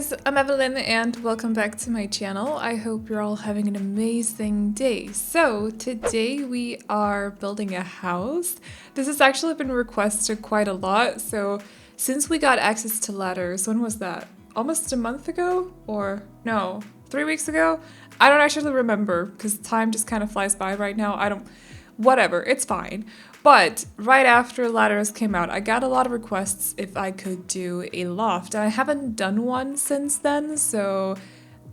guys, I'm Aveline and welcome back to my channel. I hope you're all having an amazing day. So today we are building a house. This has actually been requested quite a lot. So since we got access to ladders, when was that? Almost a month ago? Or no, 3 weeks ago? I don't actually remember because time just kind of flies by right now. Whatever, it's fine. But right after ladders came out, I got a lot of requests if I could do a loft. And I haven't done one since then, so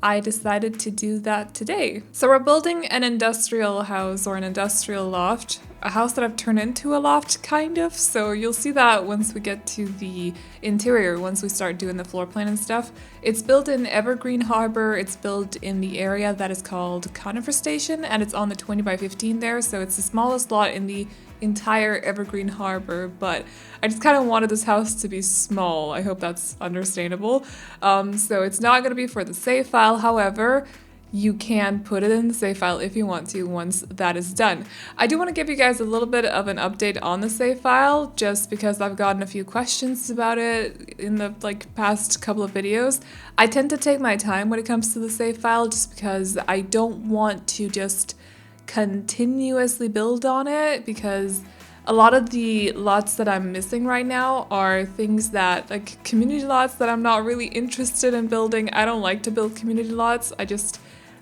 I decided to do that today. So we're building an industrial house or an industrial loft, a house that I've turned into a loft, kind of. So you'll see that once we get to the interior, once we start doing the floor plan and stuff. It's built in Evergreen Harbor. It's built in the area that is called Conifer Station, and it's on the 20 by 15 there. So it's the smallest lot in the entire Evergreen Harbor, but I just kind of wanted this house to be small. I hope that's understandable. So it's not going to be for the save file. However, you can put it in the save file if you want to once that is done. I do want to give you guys a little bit of an update on the save file just because I've gotten a few questions about it in the past couple of videos. I tend to take my time when it comes to the save file just because I don't want to just continuously build on it, because a lot of the lots that I'm missing right now are things that, like community lots, that I'm not really interested in building. I don't like to build community lots.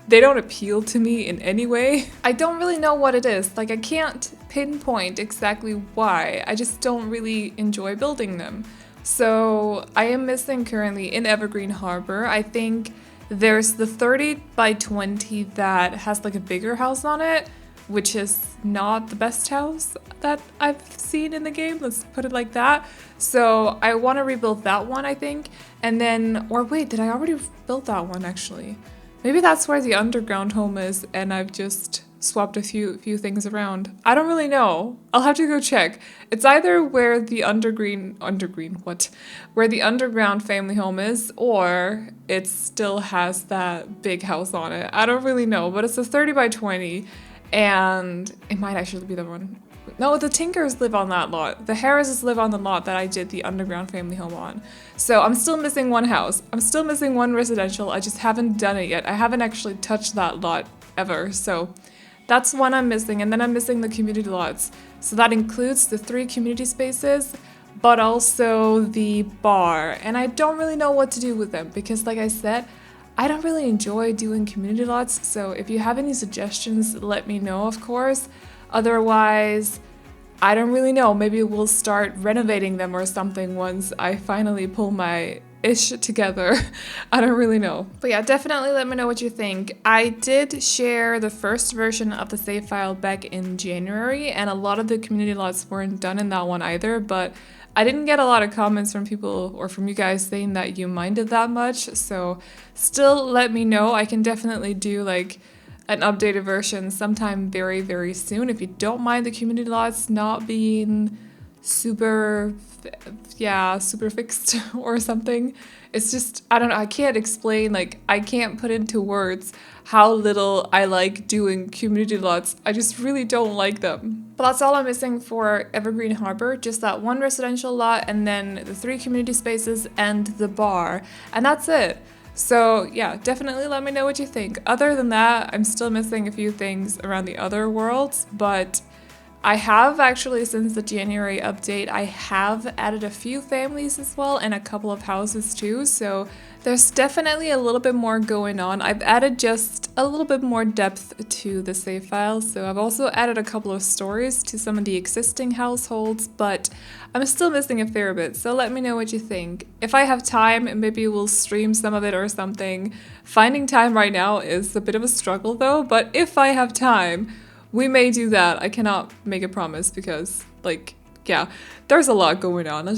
They don't appeal to me in any way. I don't really know what it is. I can't pinpoint exactly why. I just don't really enjoy building them. So I am missing currently in Evergreen Harbor. I think there's the 30 by 20 that has a bigger house on it, which is not the best house that I've seen in the game. Let's put it like that. So I want to rebuild that one, I think. And then, or wait, did I already build that one actually? Maybe that's where the underground home is and I've just swapped a few things around. I don't really know. I'll have to go check. It's either where the where the underground family home is, or it still has that big house on it. I don't really know, but it's a 30 by 20 and it might actually be the one. No, the Tinkers live on that lot. The Harrises live on the lot that I did the underground family home on. So I'm still missing one house. I'm still missing one residential. I just haven't done it yet. I haven't actually touched that lot ever. So that's one I'm missing. And then I'm missing the community lots. So that includes the 3 community spaces, but also the bar. And I don't really know what to do with them because, like I said, I don't really enjoy doing community lots. So if you have any suggestions, let me know, of course. Otherwise, I don't really know. Maybe we'll start renovating them or something once I finally pull my ish together. I don't really know. But yeah, definitely let me know what you think. I did share the first version of the save file back in January, and a lot of the community lots weren't done in that one either, but I didn't get a lot of comments from people or from you guys saying that you minded that much. So still let me know. I can definitely do an updated version sometime very, very soon if you don't mind the community lots not being super fixed or something. It's just, I don't know, I can't explain, I can't put into words how little I like doing community lots. I just really don't like them. But that's all I'm missing for Evergreen Harbor, just that one residential lot and then the 3 community spaces and the bar, and that's it. So yeah, definitely let me know what you think. Other than that, I'm still missing a few things around the other worlds, but I have actually, since the January update, I have added a few families as well and a couple of houses too, so there's definitely a little bit more going on. I've added just a little bit more depth to the save file, so I've also added a couple of stories to some of the existing households, but I'm still missing a fair bit, so let me know what you think. If I have time, maybe we'll stream some of it or something. Finding time right now is a bit of a struggle though, but if I have time, we may do that. I cannot make a promise because, yeah, there's a lot going on.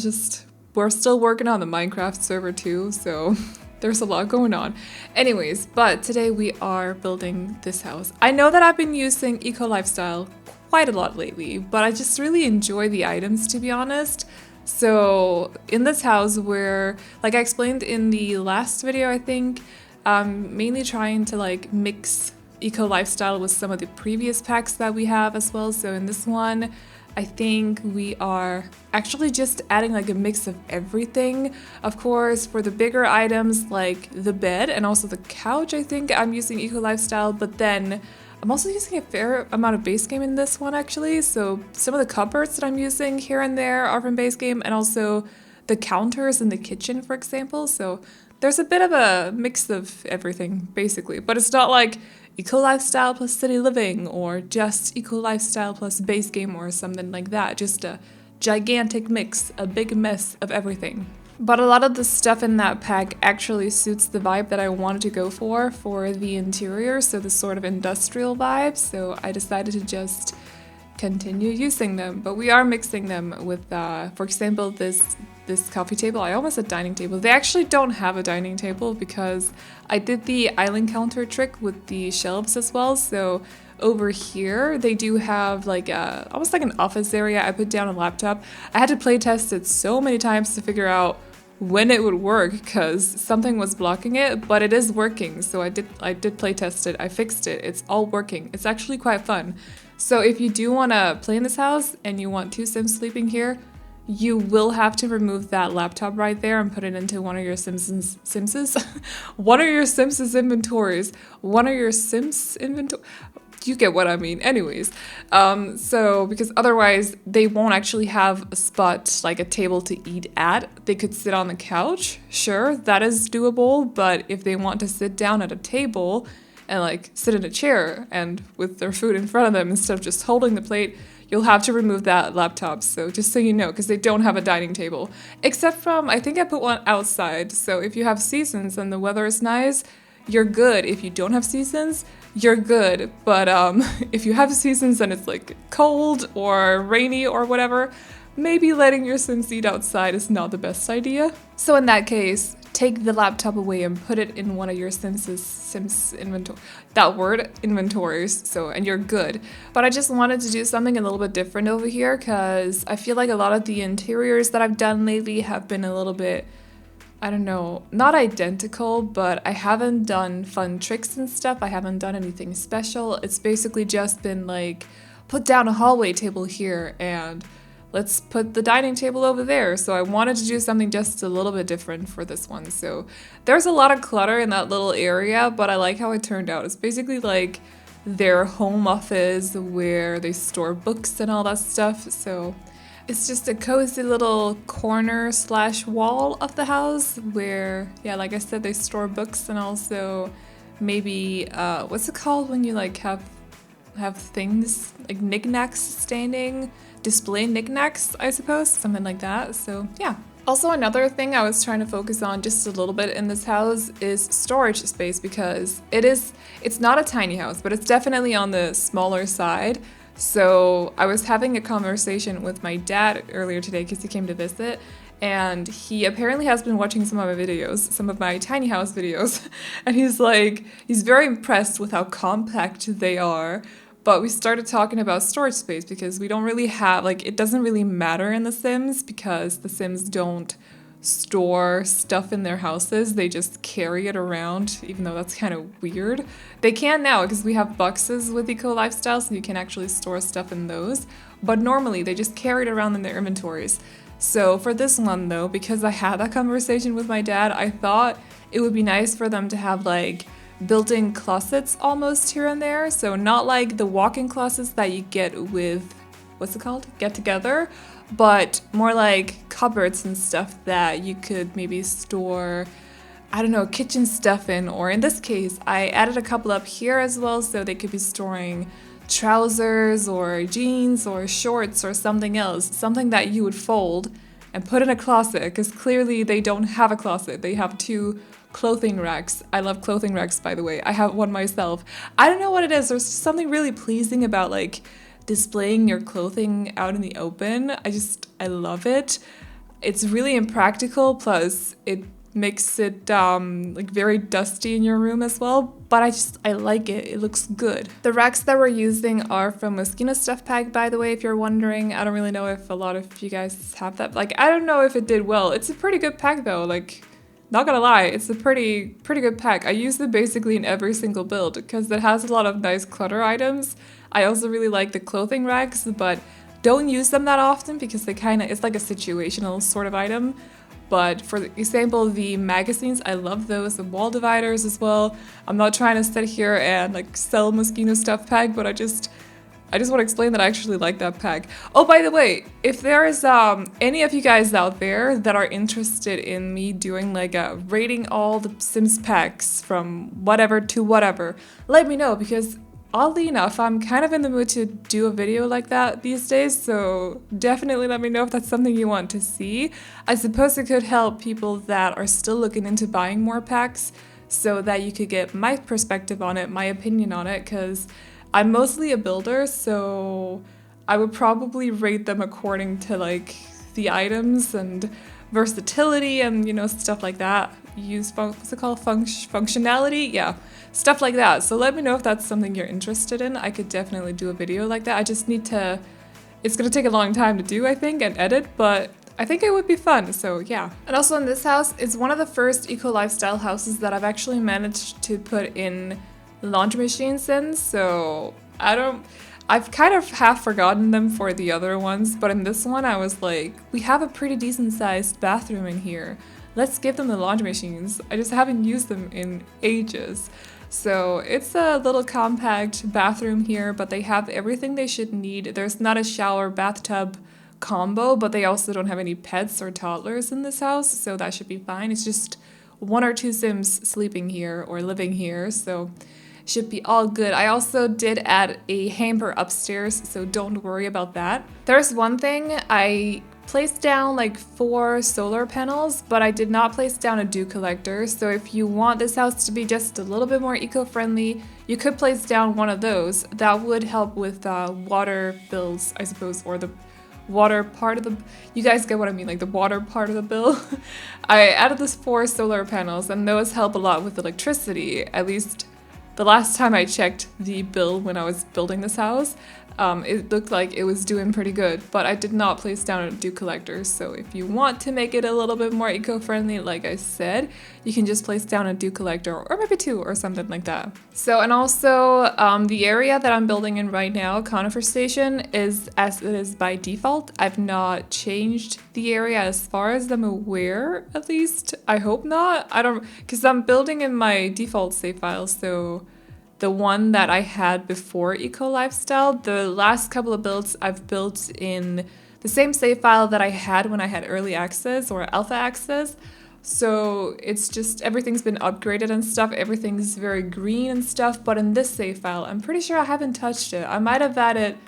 We're still working on the Minecraft server too, so there's a lot going on. Anyways, but today we are building this house. I know that I've been using Eco Lifestyle quite a lot lately, but I just really enjoy the items, to be honest. So in this house, we're, like I explained in the last video, I think, mainly trying to mix Eco Lifestyle with some of the previous packs that we have as well. So in this one, I think we are actually just adding like a mix of everything. Of course, for the bigger items like the bed and also the couch, I think I'm using Eco Lifestyle, but then I'm also using a fair amount of base game in this one actually. So some of the cupboards that I'm using here and there are from base game, and also the counters in the kitchen, for example. So there's a bit of a mix of everything basically, but it's not like Eco Lifestyle plus City Living or just Eco Lifestyle plus base game or something like that. Just a gigantic mix, a big mess of everything. But a lot of the stuff in that pack actually suits the vibe that I wanted to go for the interior, so the sort of industrial vibe, so I decided to just continue using them. But we are mixing them with, for example, this coffee table. I almost said dining table. They actually don't have a dining table because I did the island counter trick with the shelves as well, so over here they do have like almost like an office area. I put down a laptop. I had to play test it so many times to figure out when it would work because something was blocking it, but it is working. So I did play test it. I fixed it. It's all working. It's actually quite fun. So if you do want to play in this house and you want 2 Sims sleeping here, you will have to remove that laptop right there and put it into one of your one of your Sims inventories. One of your Sims inventory. You get what I mean. Anyways, so because otherwise they won't actually have a spot, like a table to eat at. They could sit on the couch. Sure, that is doable. But if they want to sit down at a table and like sit in a chair and with their food in front of them instead of just holding the plate, you'll have to remove that laptop. So just so you know, because they don't have a dining table. Except from, I think I put one outside. So if you have seasons and the weather is nice, you're good. If you don't have seasons, you're good. But if you have seasons and it's like cold or rainy or whatever, maybe letting your Sims eat outside is not the best idea. So in that case, take the laptop away and put it in one of your Sims inventory. That word, inventories. So, and you're good. But I just wanted to do something a little bit different over here because I feel like a lot of the interiors that I've done lately have been a little bit, I don't know, not identical, but I haven't done fun tricks and stuff. I haven't done anything special. It's basically just been like, put down a hallway table here and let's put the dining table over there. So I wanted to do something just a little bit different for this one. So there's a lot of clutter in that little area, but I like how it turned out. It's basically like their home office where they store books and all that stuff. So it's just a cozy little corner / wall of the house where, yeah, like I said, they store books and also maybe, what's it called when you like have things like knickknacks standing, display knickknacks, I suppose, something like that. So yeah. Also, another thing I was trying to focus on just a little bit in this house is storage space because it's not a tiny house, but it's definitely on the smaller side. So I was having a conversation with my dad earlier today because he came to visit, and he apparently has been watching some of my videos, some of my tiny house videos, and he's very impressed with how compact they are. But we started talking about storage space because we don't really have, like, it doesn't really matter in The Sims because The Sims don't store stuff in their houses. They just carry it around, even though that's kind of weird. They can now because we have boxes with Eco Lifestyle, so you can actually store stuff in those. But normally they just carry it around in their inventories. So for this one though, because I had that conversation with my dad, I thought it would be nice for them to have like built-in closets almost here and there. So not like the walk-in closets that you get with, what's it called? Get Together, but more like cupboards and stuff that you could maybe store, I don't know, kitchen stuff in, or in this case, I added a couple up here as well so they could be storing trousers or jeans or shorts or something else, something that you would fold and put in a closet, because clearly they don't have a closet. They have 2 clothing racks. I love clothing racks, by the way. I have one myself. I don't know what it is. There's something really pleasing about like displaying your clothing out in the open. I love it. It's really impractical, plus it makes it like very dusty in your room as well, but I like it. It looks good. The racks that we're using are from Moschino Stuff Pack, by the way, if you're wondering. I don't really know if a lot of you guys have that. Like, I don't know if it did well. It's a pretty good pack though. Like, not gonna lie, it's a pretty good pack. I use it basically in every single build because it has a lot of nice clutter items. I also really like the clothing racks, but don't use them that often because they kind of, it's like a situational sort of item. But for example, the magazines, I love those, the wall dividers as well. I'm not trying to sit here and like sell Moschino stuff pack, but I just want to explain that I actually like that pack. Oh, by the way, if there's any of you guys out there that are interested in me doing like a rating all the Sims packs from whatever to whatever, let me know, because oddly enough, I'm kind of in the mood to do a video like that these days, so definitely let me know if that's something you want to see. I suppose it could help people that are still looking into buying more packs, so that you could get my perspective on it, my opinion on it, because I'm mostly a builder, so I would probably rate them according to like the items and versatility and, you know, stuff like that. What's it called? Functionality? Yeah, stuff like that. So let me know if that's something you're interested in. I could definitely do a video like that. I just need to, it's gonna take a long time to do, I think, and edit, but I think it would be fun, so yeah. And also in this house, it's one of the first eco lifestyle houses that I've actually managed to put in laundry machines in, so I've kind of half forgotten them for the other ones, but in this one I was like, we have a pretty decent sized bathroom in here. Let's give them the laundry machines. I just haven't used them in ages. So it's a little compact bathroom here, but they have everything they should need. There's not a shower bathtub combo, but they also don't have any pets or toddlers in this house, so that should be fine. It's just 1 or 2 Sims sleeping here or living here, so should be all good. I also did add a hamper upstairs, so don't worry about that. There's one thing, I placed down like 4 solar panels, but I did not place down a dew collector. So if you want this house to be just a little bit more eco-friendly, you could place down one of those. That would help with water bills, I suppose, or the water part of the, you guys get what I mean, like the water part of the bill. I added those 4 solar panels, and those help a lot with electricity. At least the last time I checked the bill when I was building this house, it looked like it was doing pretty good, but I did not place down a dew collector. So if you want to make it a little bit more eco-friendly, like I said, you can just place down a dew collector, or maybe 2 or something like that. So, and also the area that I'm building in right now, Conifer Station, is as it is by default. I've not changed the area as far as I'm aware, at least. I hope not. I don't, because I'm building in my default save file, so the one that I had before Eco Lifestyle, the last couple of builds I've built in the same save file that I had when I had early access or alpha access. So it's just, everything's been upgraded and stuff, everything's very green and stuff, but in this save file, I'm pretty sure I haven't touched it. I might have added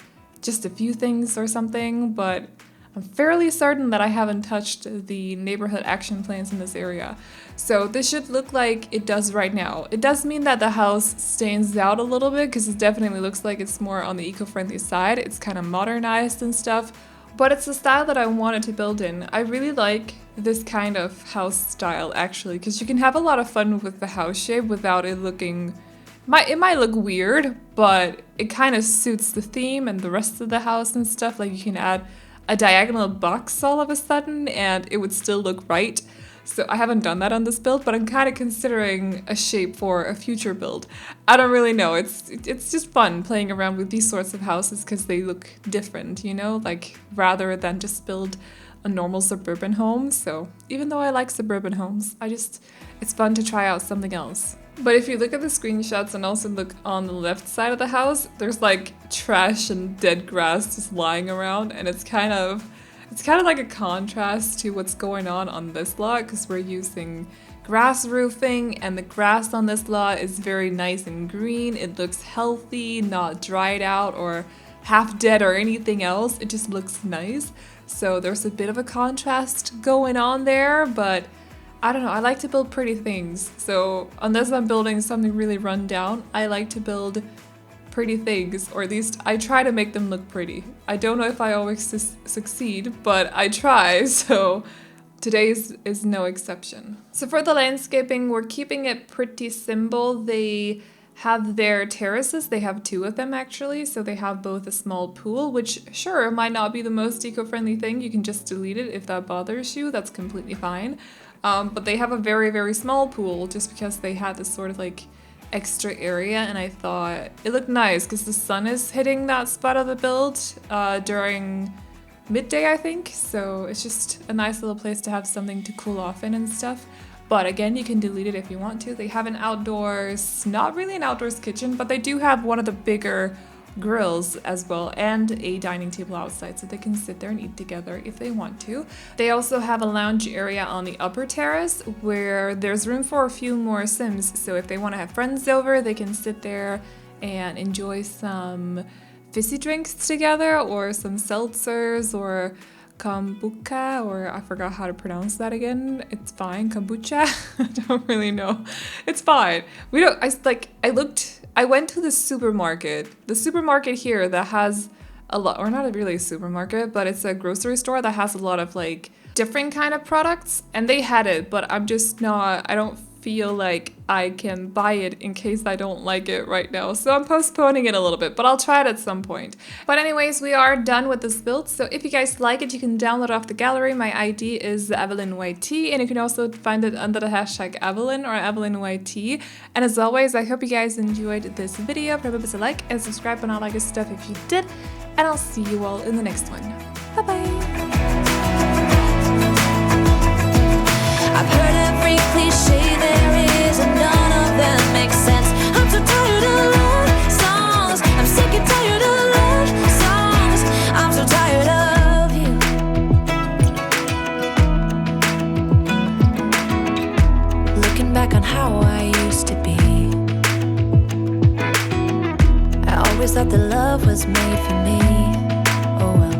just a few things or something, but I'm fairly certain that I haven't touched the neighborhood action plans in this area. So this should look like it does right now. It does mean that the house stands out a little bit because it definitely looks like it's more on the eco-friendly side. It's kind of modernized and stuff, but it's the style that I wanted to build in. I really like this kind of house style actually, because you can have a lot of fun with the house shape without it looking, it might look weird, but it kind of suits the theme and the rest of the house and stuff. Like you can add a diagonal box all of a sudden and it would still look right. So I haven't done that on this build, but I'm kind of considering a shape for a future build. I don't really know. It's just fun playing around with these sorts of houses because they look different, you know, like rather than just build a normal suburban home. So even though I like suburban homes, it's fun to try out something else. But if you look at the screenshots and also look on the left side of the house, there's like trash and dead grass just lying around, and it's kind of like a contrast to what's going on this lot because we're using grass roofing and the grass on this lot is very nice and green. It looks healthy, not dried out or half dead or anything else. It just looks nice. So there's a bit of a contrast going on there, but I don't know, I like to build pretty things. So unless I'm building something really run down, I like to build pretty things, or at least I try to make them look pretty. I don't know if I always succeed, but I try, so today is no exception. So for the landscaping, we're keeping it pretty simple. They have their terraces, they have 2 of them actually, so they have both a small pool, which sure might not be the most eco-friendly thing, you can just delete it if that bothers you, that's completely fine. But they have a very, very small pool just because they had this sort of like extra area, and I thought it looked nice because the sun is hitting that spot of the build during midday, I think. So it's just a nice little place to have something to cool off in and stuff. But again, you can delete it if you want to. They have an outdoors, not really an outdoors kitchen, but they do have one of the bigger grills as well, and a dining table outside so they can sit there and eat together if they want to. They also have a lounge area on the upper terrace where there's room for a few more Sims. So if they want to have friends over, they can sit there and enjoy some fizzy drinks together, or some seltzers, or kombucha, or I forgot how to pronounce that again. It's fine. Kombucha. I don't really know. It's fine. We don't. I went to the supermarket. The supermarket here that has a lot, or not really a supermarket, but it's a grocery store that has a lot of like different kind of products, and they had it, but I'm just not. I don't feel like I can buy it in case I don't like it right now. So I'm postponing it a little bit, but I'll try it at some point. But anyways, we are done with this build. So if you guys like it, you can download it off the gallery. My ID is AvelineYT, and you can also find it under the hashtag Aveline or AvelineYT. And as always, I hope you guys enjoyed this video. Remember to like and subscribe and all that good stuff if you did. And I'll see you all in the next one. Bye-bye. I've heard every cliche there is, and none of them make sense. I'm so tired of love songs. I'm sick and tired of love songs. I'm so tired of you. Looking back on how I used to be, I always thought that love was made for me. Oh well,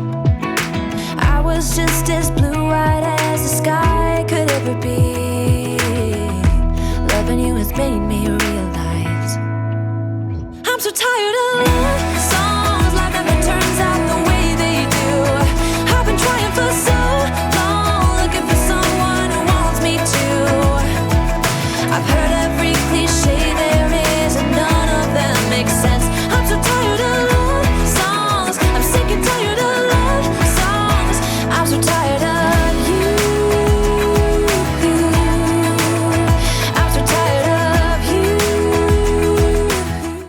I was just as blue-eyed as the sky could ever be. Loving you has made me realize I'm so tired of love